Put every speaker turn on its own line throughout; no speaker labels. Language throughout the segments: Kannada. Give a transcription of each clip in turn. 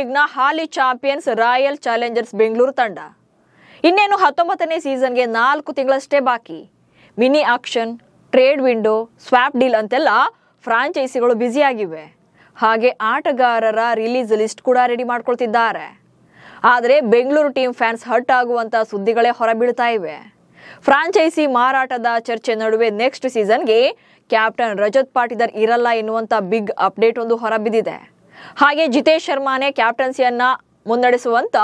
ಲೀಗ್ನ ಹಾಲಿ ಚಾಂಪಿಯನ್ಸ್ ರಾಯಲ್ ಚಾಲೆಂಜರ್ಸ್ ಬೆಂಗಳೂರು ತಂಡ. ಇನ್ನೇನು 19ನೇ ಸೀಸನ್ಗೆ 4 ತಿಂಗಳಷ್ಟೇ ಬಾಕಿ. Mini action, trade window, swap deal ಅಂತೆಲ್ಲ ಫ್ರಾಂಚೈಸಿಗಳು ಬ್ಯುಸಿಯಾಗಿವೆ. ಹಾಗೆ ಆಟಗಾರರ ರಿಲೀಸ್ ಲಿಸ್ಟ್ ಕೂಡ ರೆಡಿ ಮಾಡ್ಕೊಳ್ತಿದ್ದಾರೆ. ಆದರೆ ಬೆಂಗಳೂರು ಟೀಮ್ ಫ್ಯಾನ್ಸ್ ಹರ್ಟ್ ಆಗುವಂತ ಸುದ್ದಿಗಳೇ ಹೊರಬೀಳ್ತಾ ಇವೆ. ಫ್ರಾಂಚೈಸಿ ಮಾರಾಟದ ಚರ್ಚೆ ನಡುವೆ ನೆಕ್ಸ್ಟ್ ಸೀಸನ್ಗೆ ಕ್ಯಾಪ್ಟನ್ ರಜತ್ ಪಾಟಿದಾರ್ ಇರಲ್ಲ ಎನ್ನುವಂತ ಬಿಗ್ ಅಪ್ಡೇಟ್ ಒಂದು ಹೊರಬಿದ್ದಿದೆ. ಹಾಗೆ ಜಿತೇಶ್ ಶರ್ಮಾನೇ ಕ್ಯಾಪ್ಟನ್ಸಿಯನ್ನ ಮುನ್ನಡೆಸುವಂತ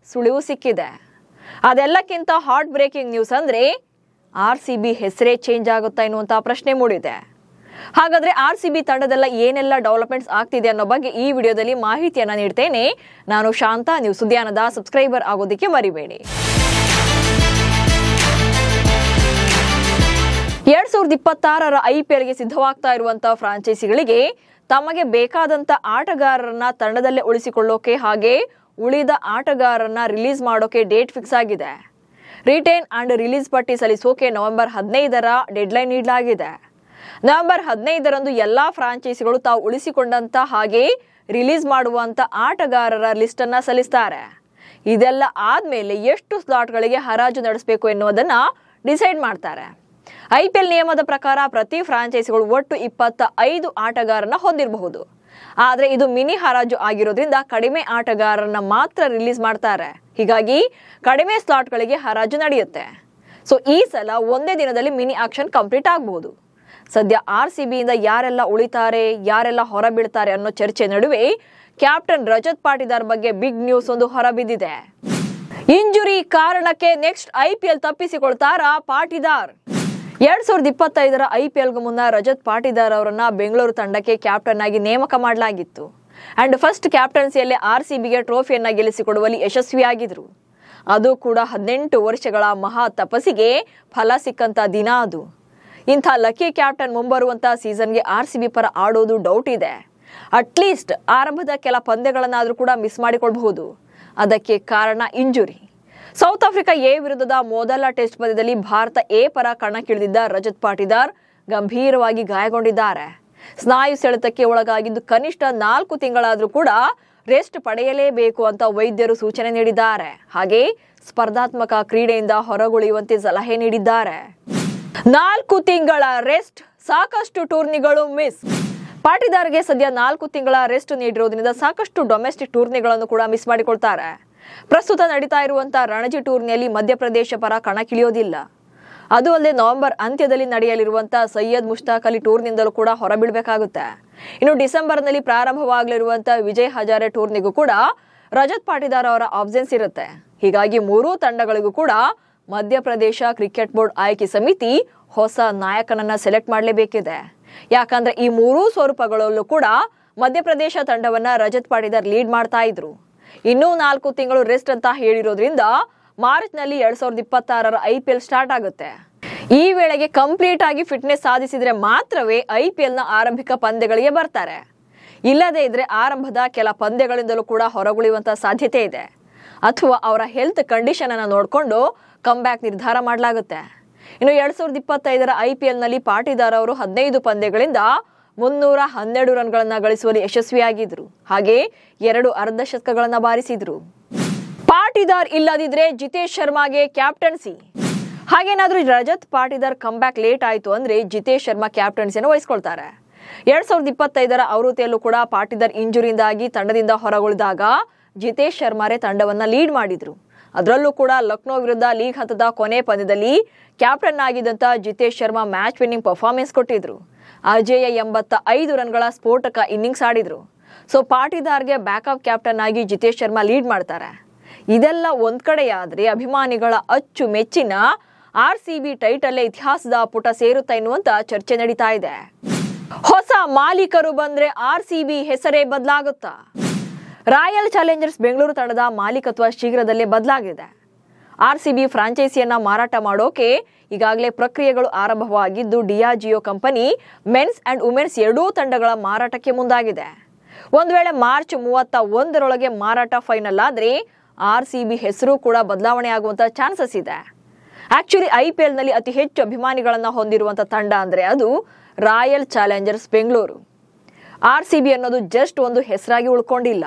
ಸುಳಿವು ಸಿಕ್ಕಿದೆ. ಅದೆಲ್ಲಕ್ಕಿಂತ ಹಾಟ್ ಬ್ರೇಕಿಂಗ್ ನ್ಯೂಸ್ ಅಂದ್ರೆ RCB ಹೆಸರೇ ಚೇಂಜ್ ಆಗುತ್ತಾ ಎನ್ನುವಂತ ಪ್ರಶ್ನೆ ಮೂಡಿದೆ. ಹಾಗಾದ್ರೆ RCB ತಂಡದಲ್ಲ ಏನೆಲ್ಲ ಡೆವಲಪ್ಮೆಂಟ್ಸ್ ಆಗ್ತಿದೆ ಅನ್ನೋ ಬಗ್ಗೆ ಈ ವಿಡಿಯೋದಲ್ಲಿ ಮಾಹಿತಿಯನ್ನ ನೀಡ್ತೇನೆ. ನಾನು ಶಾಂತ. ನೀವು ಸುದ್ದಿಯಾನದ ಸಬ್ಸ್ಕ್ರೈಬರ್ ಆಗೋದಕ್ಕೆ ಮರಿಬೇಡಿ. 2026ರ IPLಗೆ ಸಿದ್ಧವಾಗ್ತಾ ಇರುವಂತಹ ಫ್ರಾಂಚೈಸಿಗಳಿಗೆ ತಮಗೆ ಬೇಕಾದಂತ ಆಟಗಾರರನ್ನ ತಂಡದಲ್ಲೇ ಉಳಿಸಿಕೊಳ್ಳೋಕೆ ಹಾಗೆ ಉಳಿದ ಆಟಗಾರರನ್ನ ರಿಲೀಸ್ ಮಾಡೋಕೆ ಡೇಟ್ ಫಿಕ್ಸ್ ಆಗಿದೆ. ರಿಟೇನ್ ಅಂಡ್ ರಿಲೀಸ್ ಪಟ್ಟಿ ಸಲ್ಲಿಸೋಕೆ ನವೆಂಬರ್ 15ರ ಡೆಡ್ಲೈನ್ ನೀಡಲಾಗಿದೆ. ನವೆಂಬರ್ 15ರಂದು ಎಲ್ಲಾ ಫ್ರಾಂಚೈಸಿಗಳು ತಾವು ಉಳಿಸಿಕೊಂಡಂತ ಹಾಗೆ ರಿಲೀಸ್ ಮಾಡುವಂತ ಆಟಗಾರರ ಲಿಸ್ಟ್ ಅನ್ನ ಸಲ್ಲಿಸ್ತಾರೆ. ಇದೆಲ್ಲ ಆದ್ಮೇಲೆ ಎಷ್ಟು ಸ್ಲಾಟ್ಗಳಿಗೆ ಹರಾಜು ನಡೆಸಬೇಕು ಎನ್ನುವುದನ್ನ ಡಿಸೈಡ್ ಮಾಡ್ತಾರೆ. IPL ನಿಯಮದ ಪ್ರಕಾರ ಪ್ರತಿ ಫ್ರಾಂಚೈಸಿಗಳು ಒಟ್ಟು 25 ಆಟಗಾರರನ್ನ ಹೊಂದಿರಬಹುದು. ಆದ್ರೆ ಇದು ಮಿನಿ ಹರಾಜು ಆಗಿರೋದ್ರಿಂದ ಕಡಿಮೆ ಆಟಗಾರರನ್ನ ಮಾತ್ರ ರಿಲೀಸ್ ಮಾಡ್ತಾರೆ. ಹೀಗಾಗಿ ಕಡಿಮೆ ಸ್ಲಾಟ್ಗಳಿಗೆ ಹರಾಜು ನಡೆಯುತ್ತೆ. ಸೊ ಈ ಸಲ ಒಂದೇ ದಿನದಲ್ಲಿ ಮಿನಿ ಆಕ್ಷನ್ ಕಂಪ್ಲೀಟ್ ಆಗಬಹುದು. ಸದ್ಯ RCBಯಿಂದ ಯಾರೆಲ್ಲ ಉಳಿತಾರೆ, ಯಾರೆಲ್ಲ ಹೊರಬೀಳ್ತಾರೆ ಅನ್ನೋ ಚರ್ಚೆ ನಡುವೆ ಕ್ಯಾಪ್ಟನ್ ರಜತ್ ಪಾಟಿದಾರ್ ಬಗ್ಗೆ ಬಿಗ್ ನ್ಯೂಸ್ ಒಂದು ಹೊರಬಿದ್ದಿದೆ. ಇಂಜುರಿ ಕಾರಣಕ್ಕೆ ನೆಕ್ಸ್ಟ್ IPL ತಪ್ಪಿಸಿಕೊಳ್ತಾರಾ ಪಾಟಿದಾರ್? 2025ರ IPLಗೂ ಮುನ್ನ ರಜತ್ ಪಾಟಿದಾರ್ ಅವರನ್ನ ಬೆಂಗಳೂರು ತಂಡಕ್ಕೆ ಕ್ಯಾಪ್ಟನ್ ಆಗಿ ನೇಮಕ ಮಾಡಲಾಗಿತ್ತು. ಅಂಡ್ ಫಸ್ಟ್ ಕ್ಯಾಪ್ಟನ್ಸಿಯಲ್ಲೇ RCBಗೆ ಟ್ರೋಫಿಯನ್ನ ಗೆಲ್ಲಿಸಿಕೊಡುವಲ್ಲಿ ಯಶಸ್ವಿಯಾಗಿದ್ರು. ಅದು ಕೂಡ 18 ವರ್ಷಗಳ ಮಹಾ ತಪಸ್ಸಿಗೆ ಫಲ ಸಿಕ್ಕಂತ ದಿನ ಅದು. ಇಂಥ ಲಕ್ಕಿ ಕ್ಯಾಪ್ಟನ್ ಮುಂಬರುವಂತ ಸೀಸನ್ಗೆ RCB ಪರ ಆಡೋದು ಡೌಟ್ ಇದೆ. ಅಟ್ಲೀಸ್ಟ್ ಆರಂಭದ ಕೆಲ ಪಂದ್ಯಗಳನ್ನಾದ್ರೂ ಕೂಡ ಮಿಸ್ ಮಾಡಿಕೊಳ್ಬಹುದು. ಅದಕ್ಕೆ ಕಾರಣ ಇಂಜುರಿ. ಸೌತ್ ಆಫ್ರಿಕಾ A ವಿರುದ್ಧದ ಮೊದಲ ಟೆಸ್ಟ್ ಪಂದ್ಯದಲ್ಲಿ ಭಾರತ A ಪರ ಕಣಕ್ಕಿಳಿದಿದ್ದ ರಜತ್ ಪಾಟಿದಾರ್ ಗಂಭೀರವಾಗಿ ಗಾಯಗೊಂಡಿದ್ದಾರೆ. ಸ್ನಾಯು ಸೆಳೆತಕ್ಕೆ ಒಳಗಾಗಿದ್ದು ಕನಿಷ್ಠ 4 ತಿಂಗಳಾದ್ರೂ ಕೂಡ ರೆಸ್ಟ್ ಪಡೆಯಲೇಬೇಕು ಅಂತ ವೈದ್ಯರು ಸೂಚನೆ ನೀಡಿದ್ದಾರೆ. ಹಾಗೆ ಸ್ಪರ್ಧಾತ್ಮಕ ಕ್ರೀಡೆಯಿಂದ ಹೊರಗುಳಿಯುವಂತೆ ಸಲಹೆ ನೀಡಿದ್ದಾರೆ. 4 ತಿಂಗಳ ರೆಸ್ಟ್, ಸಾಕಷ್ಟು ಟೂರ್ನಿಗಳು ಮಿಸ್. ಪಾಟಿದಾರ್ಗೆ ಸದ್ಯ 4 ತಿಂಗಳ ರೆಸ್ಟ್ ನೀಡಿರೋದ್ರಿಂದ ಸಾಕಷ್ಟು ಡೊಮೆಸ್ಟಿಕ್ ಟೂರ್ನಿಗಳನ್ನು ಕೂಡ ಮಿಸ್ ಮಾಡಿಕೊಳ್ತಾರೆ. ಪ್ರಸ್ತುತ ನಡೀತಾ ಇರುವಂತಹ ರಣಜಿ ಟೂರ್ನಿಯಲ್ಲಿ ಮಧ್ಯಪ್ರದೇಶ ಪರ ಕಣಕ್ಕಿಳಿಯೋದಿಲ್ಲ. ಅದು ಅಲ್ಲದೆ ನವೆಂಬರ್ ಅಂತ್ಯದಲ್ಲಿ ನಡೆಯಲಿರುವಂತಹ ಸೈಯದ್ ಮುಷ್ತಾಕ್ ಅಲಿ ಟೂರ್ನಿಂದಲೂ ಕೂಡ ಹೊರಬೀಳ್ಬೇಕಾಗುತ್ತೆ. ಇನ್ನು ಡಿಸೆಂಬರ್ನಲ್ಲಿ ಪ್ರಾರಂಭವಾಗಲಿರುವಂತಹ ವಿಜಯ್ ಹಜಾರೆ ಟೂರ್ನಿಗೂ ಕೂಡ ರಜತ್ ಪಾಟಿದಾರ್ ಅವರ ಆಬ್ಸೆನ್ಸ್ ಇರುತ್ತೆ. ಹೀಗಾಗಿ 3 ತಂಡಗಳಿಗೂ ಕೂಡ ಮಧ್ಯಪ್ರದೇಶ ಕ್ರಿಕೆಟ್ ಬೋರ್ಡ್ ಆಯ್ಕೆ ಸಮಿತಿ ಹೊಸ ನಾಯಕನನ್ನ ಸೆಲೆಕ್ಟ್ ಮಾಡಲೇಬೇಕಿದೆ. ಯಾಕಂದ್ರೆ ಈ 3 ಸ್ವರೂಪಗಳಲ್ಲೂ ಕೂಡ ಮಧ್ಯಪ್ರದೇಶ ತಂಡವನ್ನ ರಜತ್ ಪಾಟಿದಾರ್ ಲೀಡ್ ಮಾಡ್ತಾ ಇದ್ರು. ಇನ್ನೂ 4 ತಿಂಗಳು ರೆಸ್ಟ್ ಅಂತ ಹೇಳಿರೋದ್ರಿಂದ ಮಾರ್ಚ್ ನಲ್ಲಿ 2026ರ IPL ಸ್ಟಾರ್ಟ್ ಆಗುತ್ತೆ. ಈ ವೇಳೆಗೆ ಕಂಪ್ಲೀಟ್ ಆಗಿ ಫಿಟ್ನೆಸ್ ಸಾಧಿಸಿದ್ರೆ ಮಾತ್ರವೇ IPLನ ಆರಂಭಿಕ ಪಂದ್ಯಗಳಿಗೆ ಬರ್ತಾರೆ. ಇಲ್ಲದೇ ಇದ್ರೆ ಆರಂಭದ ಕೆಲ ಪಂದ್ಯಗಳಿಂದಲೂ ಕೂಡ ಹೊರಗುಳಿಯುವಂತ ಸಾಧ್ಯತೆ ಇದೆ. ಅಥವಾ ಅವರ ಹೆಲ್ತ್ ಕಂಡೀಷನ್ ಅನ್ನ ನೋಡಿಕೊಂಡು ಕಮ್ಬ್ಯಾಕ್ ನಿರ್ಧಾರ ಮಾಡಲಾಗುತ್ತೆ. ಇನ್ನು 2025ರ IPLನಲ್ಲಿ ಪಾಟಿದಾರ್ ಅವರು 15 ಪಂದ್ಯಗಳಿಂದ 312 ರನ್ಗಳನ್ನ ಗಳಿಸುವಲ್ಲಿ ಯಶಸ್ವಿಯಾಗಿದ್ರು. ಹಾಗೆ 2 ಅರ್ಧಶತಕಗಳನ್ನ ಬಾರಿಸಿದ್ರು. ಪಾಟಿದಾರ್ ಇಲ್ಲದಿದ್ರೆ ಜಿತೇಶ್ ಶರ್ಮಾಗೆ ಕ್ಯಾಪ್ಟನ್ಸಿ. ಹಾಗೇನಾದ್ರೂ ರಜತ್ ಪಾಟಿದಾರ್ ಕಂಬ್ಯಾಕ್ ಲೇಟ್ ಆಯ್ತು ಅಂದ್ರೆ ಜಿತೇಶ್ ಶರ್ಮಾ ಕ್ಯಾಪ್ಟನ್ಸಿಯನ್ನು ವಹಿಸ್ಕೊಳ್ತಾರೆ. 2025ರ ಆವೃತ್ತಿಯಲ್ಲೂ ಕೂಡ ಪಾಟಿದಾರ್ ಇಂಜುರಿಯಿಂದಾಗಿ ತಂಡದಿಂದ ಹೊರಗುಳಿದಾಗ ಜಿತೇಶ್ ಶರ್ಮಾರೇ ತಂಡವನ್ನ ಲೀಡ್ ಮಾಡಿದ್ರು. ಅದರಲ್ಲೂ ಕೂಡ ಲಕ್ನೋ ವಿರುದ್ಧ ಲೀಗ್ ಹಂತದ ಕೊನೆ ಪಂದ್ಯದಲ್ಲಿ ಕ್ಯಾಪ್ಟನ್ ಆಗಿದ್ದಂತ Jitesh Sharma match winning performance ಕೊಟ್ಟಿದ್ರು. ಅಜೇಯ 85 ರನ್ಗಳ ಸ್ಫೋಟಕ ಇನ್ನಿಂಗ್ಸ್ ಆಡಿದ್ರು. ಸೊ ಪಾಟಿದಾರ್ಗೆ ಬ್ಯಾಕಪ್ ಕ್ಯಾಪ್ಟನ್ ಆಗಿ ಜಿತೇಶ್ ಶರ್ಮಾ ಲೀಡ್ ಮಾಡ್ತಾರೆ. ಇದೆಲ್ಲ ಒಂದ್ ಕಡೆಯಾದ್ರೆ ಅಭಿಮಾನಿಗಳ ಅಚ್ಚು ಮೆಚ್ಚಿನ RCB ಟೈಟಲ್ ಇತಿಹಾಸದ ಪುಟ ಸೇರುತ್ತಾ ಎನ್ನುವಂತ ಚರ್ಚೆ ನಡೀತಾ ಇದೆ. ಹೊಸ ಮಾಲೀಕರು ಬಂದ್ರೆ RCB ಹೆಸರೇ ಬದಲಾಗುತ್ತಾ? ರಾಯಲ್ ಚಾಲೆಂಜರ್ಸ್ ಬೆಂಗಳೂರು ತಂಡದ ಮಾಲೀಕತ್ವ ಶೀಘ್ರದಲ್ಲೇ ಬದಲಾಗಿದೆ. RCB ಫ್ರಾಂಚೈಸಿಯನ್ನ ಮಾರಾಟ ಮಾಡೋಕೆ ಈಗಾಗಲೇ ಪ್ರಕ್ರಿಯೆಗಳು ಆರಂಭವಾಗಿದ್ದು Diageo company men's and women's 2 ತಂಡಗಳ ಮಾರಾಟಕ್ಕೆ ಮುಂದಾಗಿದೆ. ಒಂದು ವೇಳೆ ಮಾರ್ಚ್ 31ರೊಳಗೆ ಮಾರಾಟ ಫೈನಲ್ ಆದ್ರೆ RCB ಹೆಸರು ಕೂಡ ಬದಲಾವಣೆ ಆಗುವಂತ ಚಾನ್ಸಸ್ ಇದೆ. ಆಕ್ಚುಲಿ IPLನಲ್ಲಿ ಅತಿ ಹೆಚ್ಚು ಅಭಿಮಾನಿಗಳನ್ನ ಹೊಂದಿರುವಂತ ತಂಡ ಅಂದ್ರೆ ಅದು ರಾಯಲ್ ಚಾಲೆಂಜರ್ಸ್ ಬೆಂಗಳೂರು. RCB ಅನ್ನೋದು ಜಸ್ಟ್ ಒಂದು ಹೆಸರಾಗಿ ಉಳ್ಕೊಂಡಿಲ್ಲ.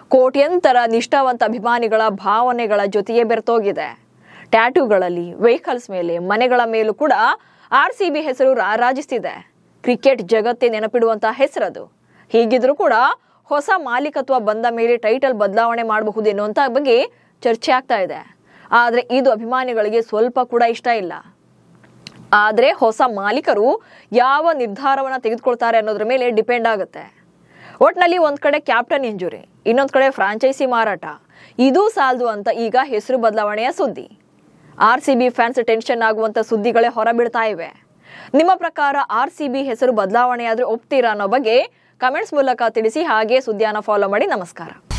ಕೋಟ್ಯಂತರ ನಿಷ್ಠಾವಂತ ಅಭಿಮಾನಿಗಳ ಭಾವನೆಗಳ ಜೊತೆಗೆ ಬೆರೆತೋಗಿದೆ. ಟ್ಯಾಟೂಗಳಲ್ಲಿ, ವೆಹಿಕಲ್ಸ್ ಮೇಲೆ, ಮನೆಗಳ ಮೇಲೂ ಕೂಡ RCB ಹೆಸರು ರಾರಾಜಿಸ್ತಿದೆ. ಕ್ರಿಕೆಟ್ ಜಗತ್ತೇ ನೆನಪಿಡುವಂತಹ ಹೆಸರದು. ಹೀಗಿದ್ರೂ ಕೂಡ ಹೊಸ ಮಾಲೀಕತ್ವ ಬಂದ ಮೇಲೆ ಟೈಟಲ್ ಬದಲಾವಣೆ ಮಾಡಬಹುದೇನೋ ಅಂತ ಬಗ್ಗೆ ಚರ್ಚೆ ಆಗ್ತಾ ಇದೆ. ಆದ್ರೆ ಇದು ಅಭಿಮಾನಿಗಳಿಗೆ ಸ್ವಲ್ಪ ಕೂಡ ಇಷ್ಟ ಇಲ್ಲ. ಆದ್ರೆ ಹೊಸ ಮಾಲೀಕರು ಯಾವ ನಿರ್ಧಾರವನ್ನ ತೆಗೆದುಕೊಳ್ತಾರೆ ಅನ್ನೋದ್ರ ಮೇಲೆ ಡಿಪೆಂಡ್ ಆಗುತ್ತೆ. ಒಟ್ನಲ್ಲಿ ಒಂದ್ ಕಡೆ ಕ್ಯಾಪ್ಟನ್ ಇಂಜುರಿ, ಇನ್ನೊಂದ್ ಕಡೆ ಫ್ರಾಂಚೈಸಿ ಮಾರಾಟ, ಇದೂ ಸಾಲದು ಅಂತ ಈಗ ಹೆಸರು ಬದಲಾವಣೆಯ ಸುದ್ದಿ. RCB ಫ್ಯಾನ್ಸ್ ಟೆನ್ಷನ್ ಆಗುವಂತ ಸುದ್ದಿಗಳೇ ಹೊರಬೀಳ್ತಾ ಇವೆ. ನಿಮ್ಮ ಪ್ರಕಾರ RCB ಹೆಸರು ಬದಲಾವಣೆ ಆದ್ರೆ ಒಪ್ತೀರಾ ಅನ್ನೋ ಬಗ್ಗೆ ಕಮೆಂಟ್ಸ್ ಮೂಲಕ ತಿಳಿಸಿ. ಹಾಗೆ ಸುದ್ದಿಯನ್ನ ಫಾಲೋ ಮಾಡಿ. ನಮಸ್ಕಾರ.